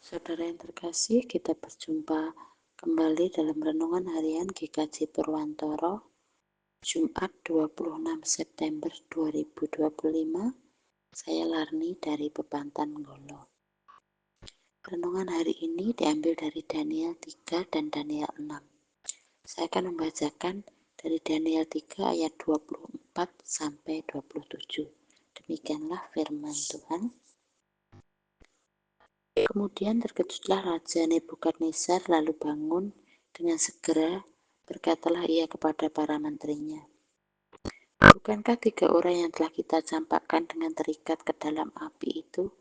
Saudara yang terkasih, kita berjumpa kembali dalam Renungan Harian GKJ Purwantoro, Jumat 26 September 2025. Saya Larni dari Bebantan Ngolo. Renungan hari ini diambil dari Daniel 3 dan Daniel 6. Saya akan membacakan dari Daniel 3 ayat 24 sampai 27. Demikianlah firman Tuhan. Kemudian terkejutlah Raja Nebukadnezar lalu bangun dengan segera, berkatalah ia kepada para menterinya, "Bukankah 3 orang yang telah kita campakkan dengan terikat ke dalam api itu?"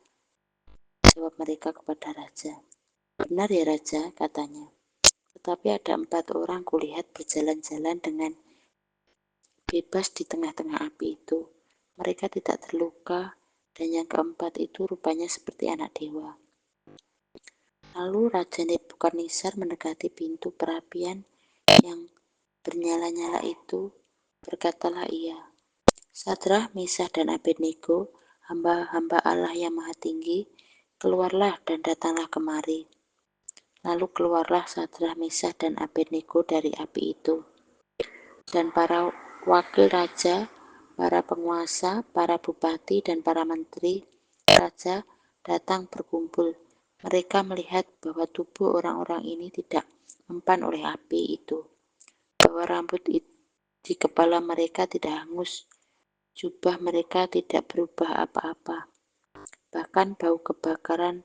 Jawab mereka kepada Raja. "Benar ya Raja," katanya. "Tetapi ada 4 orang kulihat berjalan-jalan dengan bebas di tengah-tengah api itu. Mereka tidak terluka, dan yang keempat itu rupanya seperti anak dewa." Lalu Raja Nebukadnezar mendekati pintu perapian yang bernyala-nyala itu, berkatalah ia, "Sadrah, Mesah, dan Abednego, hamba-hamba Allah yang Maha Tinggi, keluarlah dan datanglah kemari." Lalu keluarlah Sadrah, Mesah, dan Abednego dari api itu. Dan para wakil raja, para penguasa, para bupati, dan para menteri raja datang berkumpul. Mereka melihat bahwa tubuh orang-orang ini tidak mempan oleh api itu, bahwa rambut di kepala mereka tidak hangus, jubah mereka tidak berubah apa-apa, bahkan bau kebakaran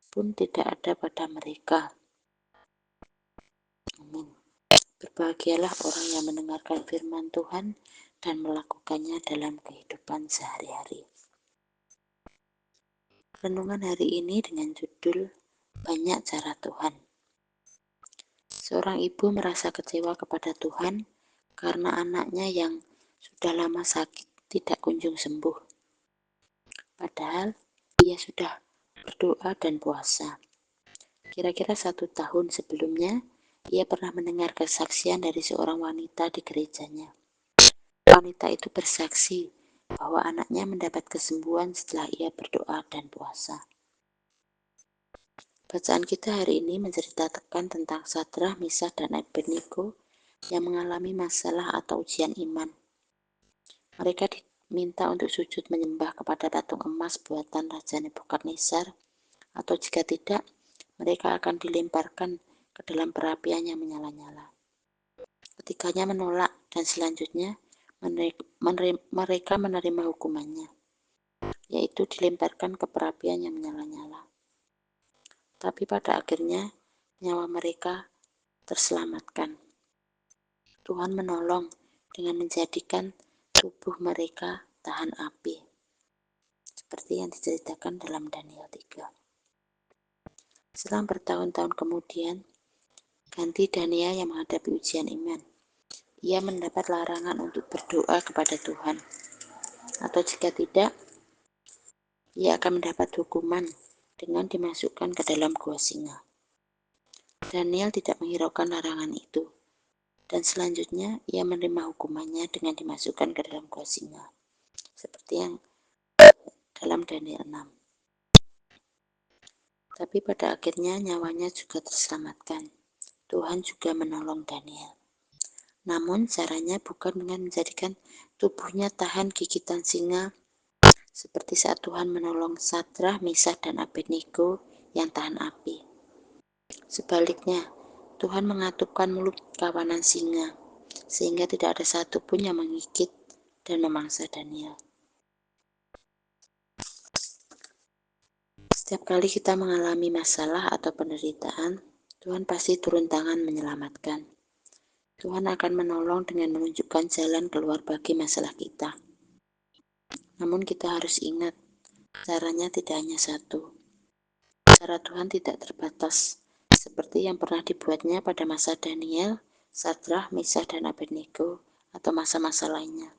pun tidak ada pada mereka. Amin. Berbahagialah orang yang mendengarkan firman Tuhan dan melakukannya dalam kehidupan sehari-hari. Renungan hari ini dengan judul Banyak Cara Tuhan. Seorang ibu merasa kecewa kepada Tuhan karena anaknya yang sudah lama sakit tidak kunjung sembuh. Padahal ia sudah berdoa dan puasa. Kira-kira 1 tahun sebelumnya, ia pernah mendengar kesaksian dari seorang wanita di gerejanya. Wanita itu bersaksi bahwa anaknya mendapat kesembuhan setelah ia berdoa dan puasa. Bacaan kita hari ini menceritakan tentang Sadrah, Mesah, dan Abednego yang mengalami masalah atau ujian iman. Mereka diminta untuk sujud menyembah kepada patung emas buatan Raja Nebukadnezar, atau jika tidak, mereka akan dilemparkan ke dalam perapian yang menyala-nyala. Ketiganya menolak dan selanjutnya mereka menerima hukumannya, yaitu dilemparkan ke perapian yang menyala-nyala. Tapi pada akhirnya nyawa mereka terselamatkan. Tuhan menolong dengan menjadikan tubuh mereka tahan api, seperti yang diceritakan dalam Daniel 3. Selang bertahun-tahun kemudian, ganti Daniel yang menghadapi ujian iman. Ia mendapat larangan untuk berdoa kepada Tuhan, atau jika tidak, ia akan mendapat hukuman dengan dimasukkan ke dalam gua singa. Daniel tidak menghiraukan larangan itu, dan selanjutnya ia menerima hukumannya dengan dimasukkan ke dalam gua singa, seperti yang dalam Daniel 6. Tapi pada akhirnya nyawanya juga terselamatkan. Tuhan juga menolong Daniel. Namun caranya bukan dengan menjadikan tubuhnya tahan gigitan singa, seperti saat Tuhan menolong Sadrah, Mesah, dan Abednego yang tahan api. Sebaliknya, Tuhan mengatupkan mulut kawanan singa, sehingga tidak ada satupun yang menggigit dan memangsa Daniel. Setiap kali kita mengalami masalah atau penderitaan, Tuhan pasti turun tangan menyelamatkan. Tuhan akan menolong dengan menunjukkan jalan keluar bagi masalah kita. Namun kita harus ingat, caranya tidak hanya satu. Cara Tuhan tidak terbatas, seperti yang pernah dibuatnya pada masa Daniel, Sadrah, Mesah, dan Abednego, atau masa-masa lainnya.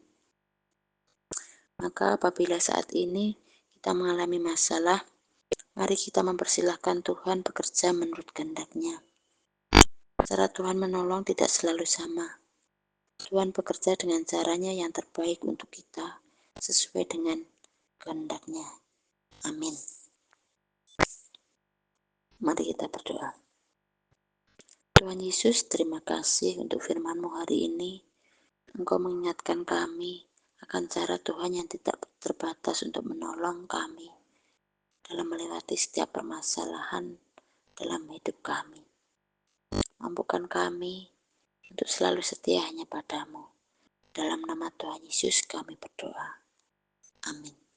Maka apabila saat ini kita mengalami masalah, mari kita mempersilahkan Tuhan bekerja menurut kehendak-Nya. Cara Tuhan menolong tidak selalu sama. Tuhan bekerja dengan caranya yang terbaik untuk kita, sesuai dengan kehendak-Nya. Amin. Mari kita berdoa. Tuhan Yesus, terima kasih untuk firman-Mu hari ini. Engkau mengingatkan kami akan cara Tuhan yang tidak terbatas untuk menolong kami dalam melewati setiap permasalahan dalam hidup kami. Mampukan kami untuk selalu setia hanya padamu. Dalam nama Tuhan Yesus kami berdoa. Amin.